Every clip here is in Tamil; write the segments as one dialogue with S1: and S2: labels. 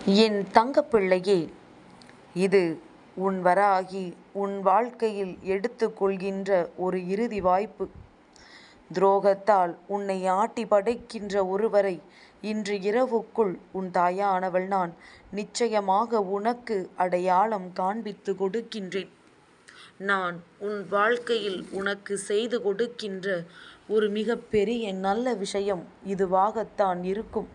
S1: என் தங்கப்பிள்ளையே, இது உன் வராகி உன் வாழ்க்கையில் எடுத்துக்கொள்கின்ற ஒரு இறுதி வாய்ப்பு. துரோகத்தால் உன்னை ஆட்டி படைக்கின்ற ஒருவரை இன்று இரவுக்குள் உன் தாயானவள் நான் நிச்சயமாக உனக்கு அடையாளம் காண்பித்து கொடுக்கின்றேன். நான் உன் வாழ்க்கையில் உனக்கு செய்து கொடுக்கின்ற ஒரு மிகப்பெரிய நல்ல விஷயம் இதுவாகத்தான் இருக்கும்.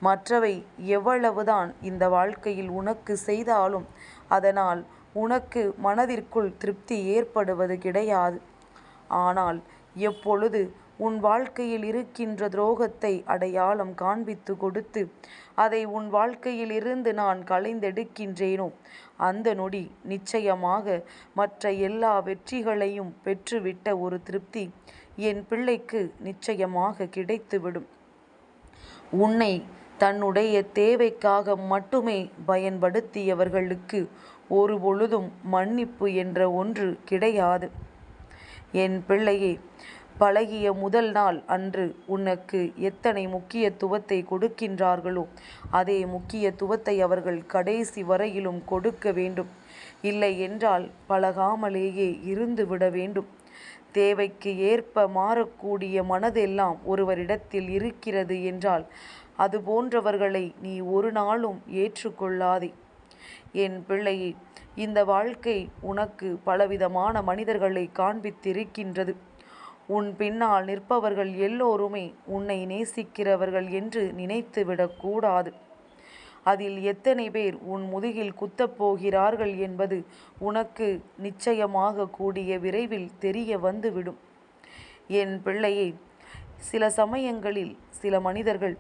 S1: மற்றவை எவ்வளவுதான் இந்த வாழ்க்கையில் உனக்கு செய்தாலும் அதனால் உனக்கு மனதிற்குள் திருப்தி ஏற்படுவது கிடையாது. ஆனால் எப்பொழுது உன் வாழ்க்கையில் இருக்கின்ற துரோகத்தை அடையாளம் காண்பித்து கொடுத்து அதை உன் வாழ்க்கையில் இருந்து நான் களைந்தெடுக்கின்றேனோ அந்த நொடி நிச்சயமாக மற்ற எல்லா வெற்றிகளையும் பெற்றுவிட்ட ஒரு திருப்தி என் பிள்ளைக்கு நிச்சயமாக கிடைத்துவிடும். உன்னை தன்னுடைய தேவைக்காக மட்டுமே பயன்படுத்தியவர்களுக்கு ஒருபொழுதும் மன்னிப்பு என்ற ஒன்று கிடையாது. என் பிள்ளையே, பழகிய முதல் நாள் அன்று உனக்கு எத்தனை முக்கியத்துவத்தை கொடுக்கின்றார்களோ அதே முக்கியத்துவத்தை அவர்கள் கடைசி வரையிலும் கொடுக்க வேண்டும். இல்லை என்றால் பழகாமலேயே இருந்துவிட வேண்டும். தேவைக்கு ஏற்ப மாறக்கூடிய மனதெல்லாம் ஒருவரிடத்தில் இருக்கிறது என்றால் அது போன்றவர்களை நீ ஒரு நாளும் ஏற்றுக்கொள்ளாதே. என் பிள்ளையே, இந்த வாழ்க்கை உனக்கு பலவிதமான மனிதர்களை காண்பித்திருக்கின்றது. உன் பின்னால் நிற்பவர்கள் எல்லோருமே உன்னை நேசிக்கிறவர்கள் என்று நினைத்துவிடக்கூடாது. அதில் எத்தனை பேர் உன் முதுகில் குத்தப்போகிறார்கள் என்பது உனக்கு நிச்சயமாக கூடிய விரைவில் தெரிய வந்துவிடும். என் பிள்ளையே, சில சமயங்களில் சில மனிதர்கள்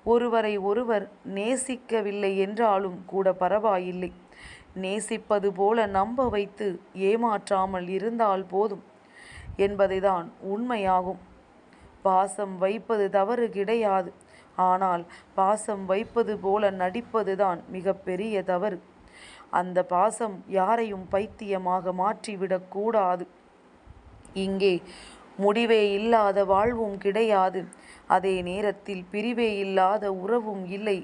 S1: ஒருவரை ஒருவர் நேசிக்கவில்லை என்றாலும் கூட பரவாயில்லை, நேசிப்பது போல நம்ப வைத்து ஏமாற்றாமல் இருந்தால் போதும் என்பதுதான் உண்மையாகும். பாசம் வைப்பது தவறு கிடையாது. ஆனால் பாசம் வைப்பது போல நடிப்பதுதான் மிகப்பெரிய தவறு. அந்த பாசம் யாரையும் பைத்தியமாக மாற்றிவிடக்கூடாது. இங்கே முடிவே இல்லாத வாழ்வும் கிடையாது. அதே நேரத்தில் பிரிவே இல்லாத உறவும் இல்லை.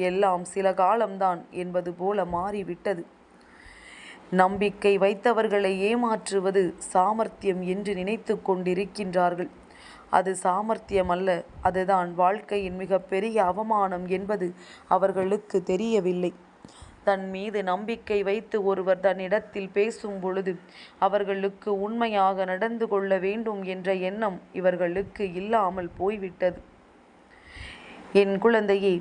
S1: எல்லாம் சில காலம்தான் என்பது போல மாறிவிட்டது. நம்பிக்கை வைத்தவர்களை ஏமாற்றுவது சாமர்த்தியம் என்று நினைத்து கொண்டிருக்கின்றார்கள். அது சாமர்த்தியம் அல்ல, அதுதான் வாழ்க்கையின் மிகப்பெரிய அவமானம் என்பது அவர்களுக்கு தெரியவில்லை. தன் மீது நம்பிக்கை வைத்து ஒருவர் தன்னிடத்தில் பேசும் பொழுது அவர்களுக்கு உண்மையாக நடந்து கொள்ள வேண்டும் என்ற எண்ணம் இவர்களுக்கு இல்லாமல் போய்விட்டது. என் குழந்தையே,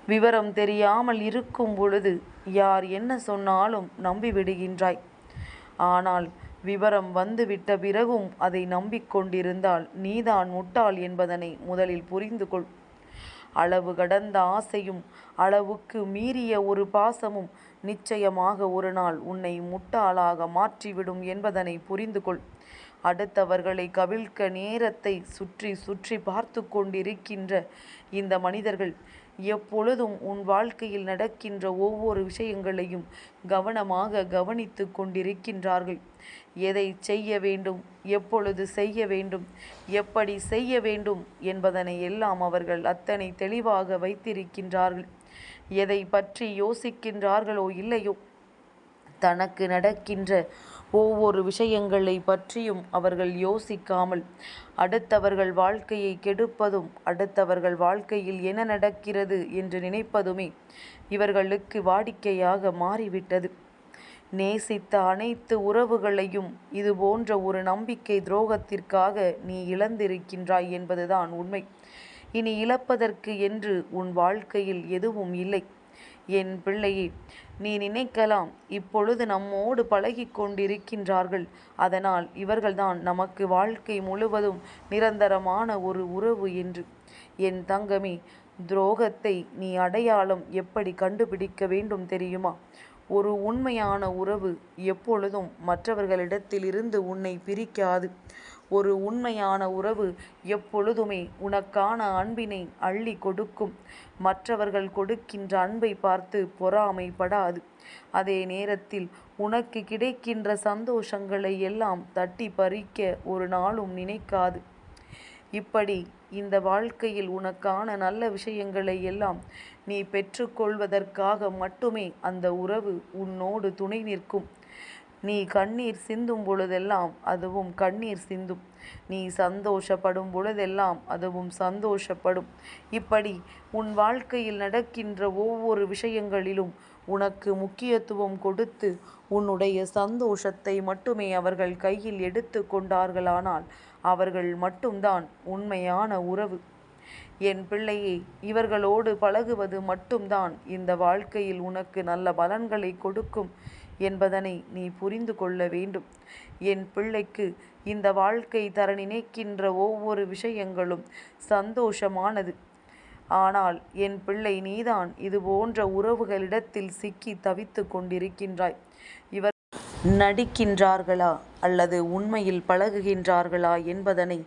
S1: விவரம் தெரியாமல் இருக்கும் பொழுது யார் என்ன சொன்னாலும் நம்பிவிடுகின்றாய். ஆனால் விவரம் வந்துவிட்ட பிறகும் அதை நம்பிக்கொண்டிருந்தால் நீதான் முட்டாள் என்பதனை முதலில் புரிந்து கொள். அளவு கடந்த ஆசையும் அளவுக்கு மீறிய ஒரு பாசமும் நிச்சயமாக ஒரு நாள் உன்னை முட்டாளாக மாற்றிவிடும் என்பதனை புரிந்து கொள். அடுத்தவர்களை கவிழ்க்க நேரத்தை சுற்றி சுற்றி பார்த்து கொண்டிருக்கின்ற இந்த மனிதர்கள் எப்பொழுதும் உன் வாழ்க்கையில் நடக்கின்ற ஒவ்வொரு விஷயங்களையும் கவனமாக கவனித்து கொண்டிருக்கின்றார்கள். எதை செய்ய வேண்டும், எப்பொழுது செய்ய வேண்டும், எப்படி செய்ய வேண்டும் என்பதனை எல்லாம் அவர்கள் அத்தனை தெளிவாக வைத்திருக்கின்றார்கள். எதை பற்றி யோசிக்கின்றார்களோ இல்லையோ, தனக்கு நடக்கின்ற ஒவ்வொரு விஷயங்களை பற்றியும் அவர்கள் யோசிக்காமல் அடுத்தவர்கள் வாழ்க்கையை கெடுப்பதும் அடுத்தவர்கள் வாழ்க்கையில் என்ன நடக்கிறது என்று நினைப்பதுமே இவர்களுக்கு வாடிக்கையாக மாறிவிட்டது. நேசித்த அனைத்து உறவுகளையும் இது போன்ற ஒரு நம்பிக்கை துரோகத்திற்காக நீ இழந்திருக்கின்றாய் என்பதுதான் உண்மை. இனி இழப்பதற்கு என்று உன் வாழ்க்கையில் எதுவும் இல்லை. என் பிள்ளையே, நீ நினைக்கலாம் இப்பொழுது நம்மோடு பழகி கொண்டிருக்கின்றார்கள், அதனால் இவர்கள்தான் நமக்கு வாழ்க்கை முழுவதும் நிரந்தரமான ஒரு உறவு என்று. என் தங்கமே, துரோகத்தை நீ அடையாளம் எப்படி கண்டுபிடிக்க வேண்டும் தெரியுமா? ஒரு உண்மையான உறவு எப்பொழுதும் மற்றவர்களிடத்திலிருந்து உன்னை பிரிக்காது. ஒரு உண்மையான உறவு எப்பொழுதுமே உனக்கான அன்பினை அள்ளி கொடுக்கும். மற்றவர்கள் கொடுக்கின்ற அன்பை பார்த்து பொறாமைப்படாது. அதே நேரத்தில் உனக்கு கிடைக்கின்ற சந்தோஷங்களை எல்லாம் தட்டி பறிக்க ஒரு நாளும் நினைக்காது. இப்படி இந்த வாழ்க்கையில் உனக்கான நல்ல விஷயங்களை எல்லாம் நீ பெற்றுக்கொள்வதற்காக மட்டுமே அந்த உறவு உன்னோடு துணை நிற்கும். நீ கண்ணீர் சிந்தும் பொழுதெல்லாம் அதுவும் கண்ணீர் சிந்தும். நீ சந்தோஷப்படும் பொழுதெல்லாம் அதுவும் சந்தோஷப்படும். இப்படி உன் வாழ்க்கையில் நடக்கின்ற ஒவ்வொரு விஷயங்களிலும் உனக்கு முக்கியத்துவம் கொடுத்து உன்னுடைய சந்தோஷத்தை மட்டுமே அவர்கள் கையில் எடுத்து கொண்டார்களானால் அவர்கள் மட்டும்தான் உண்மையான உறவு. என் பிள்ளையே, இவர்களோடு பழகுவது மட்டும்தான் இந்த வாழ்க்கையில் உனக்கு நல்ல பலன்களை கொடுக்கும் என்பதனை நீ புரிந்து கொள்ள வேண்டும். என் பிள்ளைக்கு இந்த வாழ்க்கை தர நினைக்கின்ற ஒவ்வொரு விஷயங்களும் சந்தோஷமானது. ஆனால் என் பிள்ளை, நீதான் இது போன்ற உறவுகளிடத்தில் சிக்கி தவித்து கொண்டிருக்கின்றாய். இவர் நடிக்கின்றார்களா அல்லது உண்மையில் பழகுகின்றார்களா என்பதனை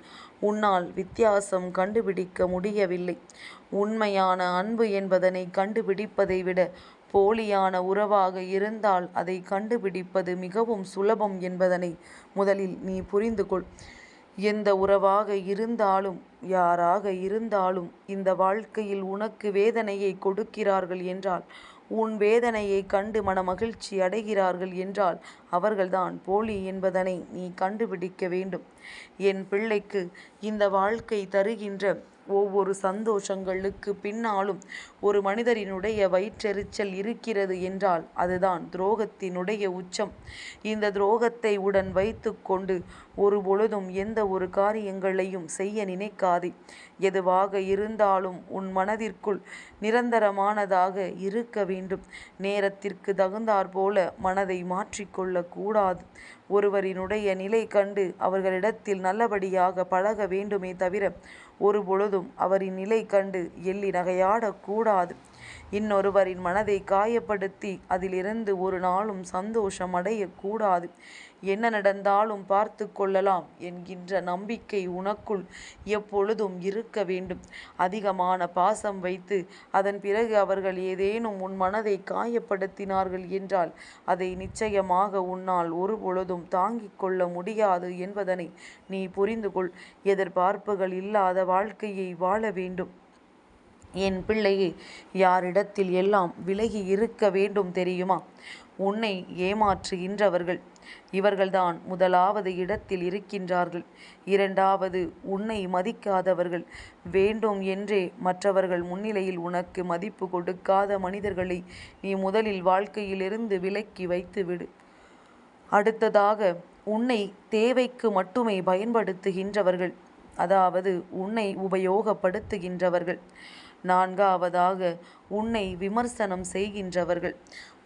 S1: உன்னால் வித்தியாசம் கண்டுபிடிக்க முடியவில்லை. உண்மையான அன்பு என்பதனை கண்டுபிடிப்பதை விட போலியான உறவாக இருந்தால் அதை கண்டுபிடிப்பது மிகவும் சுலபம் என்பதனை முதலில் நீ புரிந்து கொள். எந்த உறவாக இருந்தாலும் யாராக இருந்தாலும் இந்த வாழ்க்கையில் உனக்கு வேதனையை கொடுக்கிறார்கள் என்றால், உன் வேதனையை கண்டு மனமகிழ்ச்சி அடைகிறார்கள் என்றால் அவர்கள்தான் போலி என்பதனை நீ கண்டுபிடிக்க வேண்டும். என் பிள்ளைக்கு இந்த வாழ்க்கை தருகின்ற ஒவ்வொரு சந்தோஷங்களுக்கு பின்னாலும் ஒரு மனிதரினுடைய வயிற்றெரிச்சல் இருக்கிறது என்றால் அதுதான் துரோகத்தினுடைய உச்சம். இந்த துரோகத்தை உடன் வைத்து கொண்டு ஒரு பொழுதும் எந்த ஒரு காரியங்களையும் செய்ய நினைக்காதே. எதுவாக இருந்தாலும் உன் மனதிற்குள் நிரந்தரமானதாக இருக்க வேண்டும். நேரத்திற்கு தகுந்தாற் போல மனதை மாற்றிக்கொள்ளக்கூடாது. ஒருவரினுடைய நிலை கண்டு அவர்களிடத்தில் நல்லபடியாக பழக வேண்டுமே தவிர ஒரு பொழுதும் அவரின் நிலை கண்டு எள்ளி நகையாடக்கூடாது. இன்னொருவரின் மனதை காயப்படுத்தி அதிலிருந்து ஒரு நாளும் சந்தோஷம் அடையக்கூடாது. என்ன நடந்தாலும் பார்த்து கொள்ளலாம் என்கின்ற நம்பிக்கை உனக்குள் எப்பொழுதும் இருக்க வேண்டும். அதிகமான பாசம் வைத்து அதன் பிறகு அவர்கள் ஏதேனும் உன் மனதை காயப்படுத்தினார்கள் என்றால் அதை நிச்சயமாக உன்னால் ஒரு பொழுதும் தாங்கிக் கொள்ள முடியாது என்பதனை நீ புரிந்து கொள். எதிர்பார்ப்புகள் இல்லாத வாழ்க்கையை வாழ வேண்டும். என் பிள்ளையே, யாரிடத்தில் எல்லாம் விலகி இருக்க வேண்டும் தெரியுமா? உன்னை ஏமாற்றுகின்றவர்கள். இவர்கள்தான் முதலாவது இடத்தில் இருக்கின்றார்கள். இரண்டாவது உன்னை மதிக்காதவர்கள். வேண்டும் என்றே மற்றவர்கள் முன்னிலையில் உனக்கு மதிப்பு கொடுக்காத மனிதர்களை நீ முதலில் வாழ்க்கையிலிருந்து விலக்கி வைத்து விடு. அடுத்ததாக உன்னை தேவைக்கு மட்டுமே பயன்படுத்துகின்றவர்கள், அதாவது உன்னை உபயோகப்படுத்துகின்றவர்கள். நான்காவதாக உன்னை விமர்சனம் செய்கின்றவர்கள்.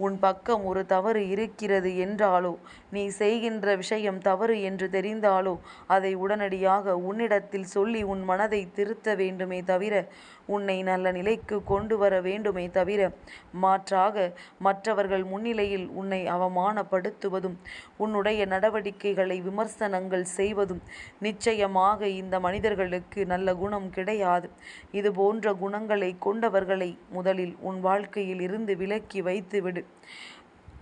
S1: உன் பக்கம் ஒரு தவறு இருக்கிறது என்றாலோ, நீ செய்கின்ற விஷயம் தவறு என்று தெரிந்தாலோ அதை உடனடியாக உன்னிடத்தில் சொல்லி உன் மனதை திருத்த வேண்டுமே தவிர, உன்னை நல்ல நிலைக்கு கொண்டு வர வேண்டுமே தவிர, மாற்றாக மற்றவர்கள் முன்னிலையில் உன்னை அவமானப்படுத்துவதும் உன்னுடைய நடவடிக்கைகளை விமர்சனங்கள் செய்வதும் நிச்சயமாக இந்த மனிதர்களுக்கு நல்ல குணம் கிடையாது. இது போன்ற குணங்களை கொண்டவர்களை முதலில் உன் வாழ்க்கையில் இருந்து விலக்கி வைத்துவிடு.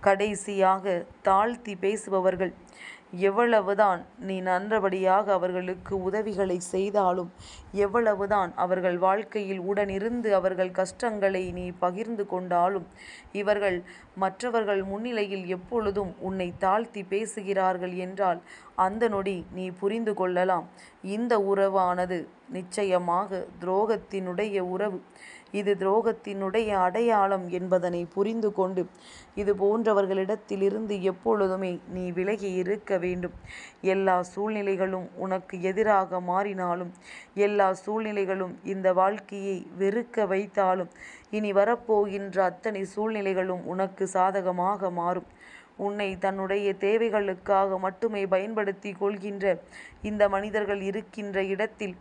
S1: கடைசியாக தாழ்த்தி பேசுபவர்கள். எவ்வளவுதான் நீ நல்லபடியாக அவர்களுக்கு உதவிகளை செய்தாலும், எவ்வளவுதான் அவர்கள் வாழ்க்கையில் உடனிருந்து அவர்கள் கஷ்டங்களை நீ பகிர்ந்து கொண்டாலும், இவர்கள் மற்றவர்கள் முன்னிலையில் எப்பொழுதும் உன்னை தாழ்த்தி பேசுகிறார்கள் என்றால் அந்த நொடி நீ புரிந்து கொள்ளலாம், இந்த உறவானது நிச்சயமாக துரோகத்தினுடைய உறவு. இது துரோகத்தினுடைய அடையாளம் என்பதனை புரிந்து கொண்டு இது போன்றவர்களிடத்திலிருந்து எப்பொழுதுமே நீ விலகி இருக்க வேண்டும். எல்லா சூழ்நிலைகளும் உனக்கு எதிராக மாறினாலும், எல்லா சூழ்நிலைகளும் இந்த வாழ்க்கையை வெறுக்க வைத்தாலும், இனி வரப்போகின்ற அத்தனை சூழ்நிலைகளும் உனக்கு சாதகமாக மாறும். உன்னை தன்னுடைய தேவைகளுக்காக மட்டுமே பயன்படுத்தி கொள்கின்ற இந்த மனிதர்கள் இருக்கின்ற இடத்தில்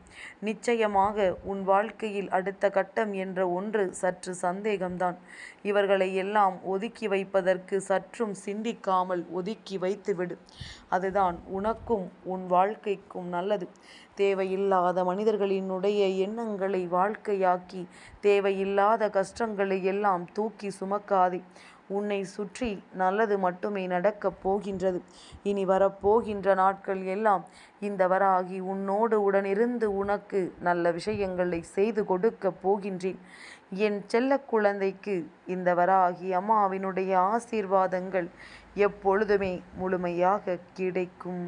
S1: நிச்சயமாக உன் வாழ்க்கையில் அடுத்த கட்டம் என்ற ஒன்று சற்று சந்தேகம்தான். இவர்களை எல்லாம் ஒதுக்கி வைப்பதற்கு சற்றும் சிந்திக்காமல் ஒதுக்கி வைத்துவிடு. அதுதான் உனக்கும் உன் வாழ்க்கைக்கும் நல்லது. தேவையில்லாத மனிதர்களினுடைய எண்ணங்களை வாழ்க்கையாக்கி தேவையில்லாத கஷ்டங்களை எல்லாம் தூக்கி சுமக்காதே. உன்னை சுற்றி நல்லது மட்டுமே நடக்கப் போகின்றது. இனி வரப்போகின்ற நாட்கள் எல்லாம் இந்த வராகி உன்னோடு உடனிருந்து உனக்கு நல்ல விஷயங்களை செய்து கொடுக்கப் போகின்றேன். என் செல்ல குழந்தைக்கு இந்த வராகி அம்மாவினுடைய ஆசீர்வாதங்கள் எப்பொழுதுமே முழுமையாக கிடைக்கும்.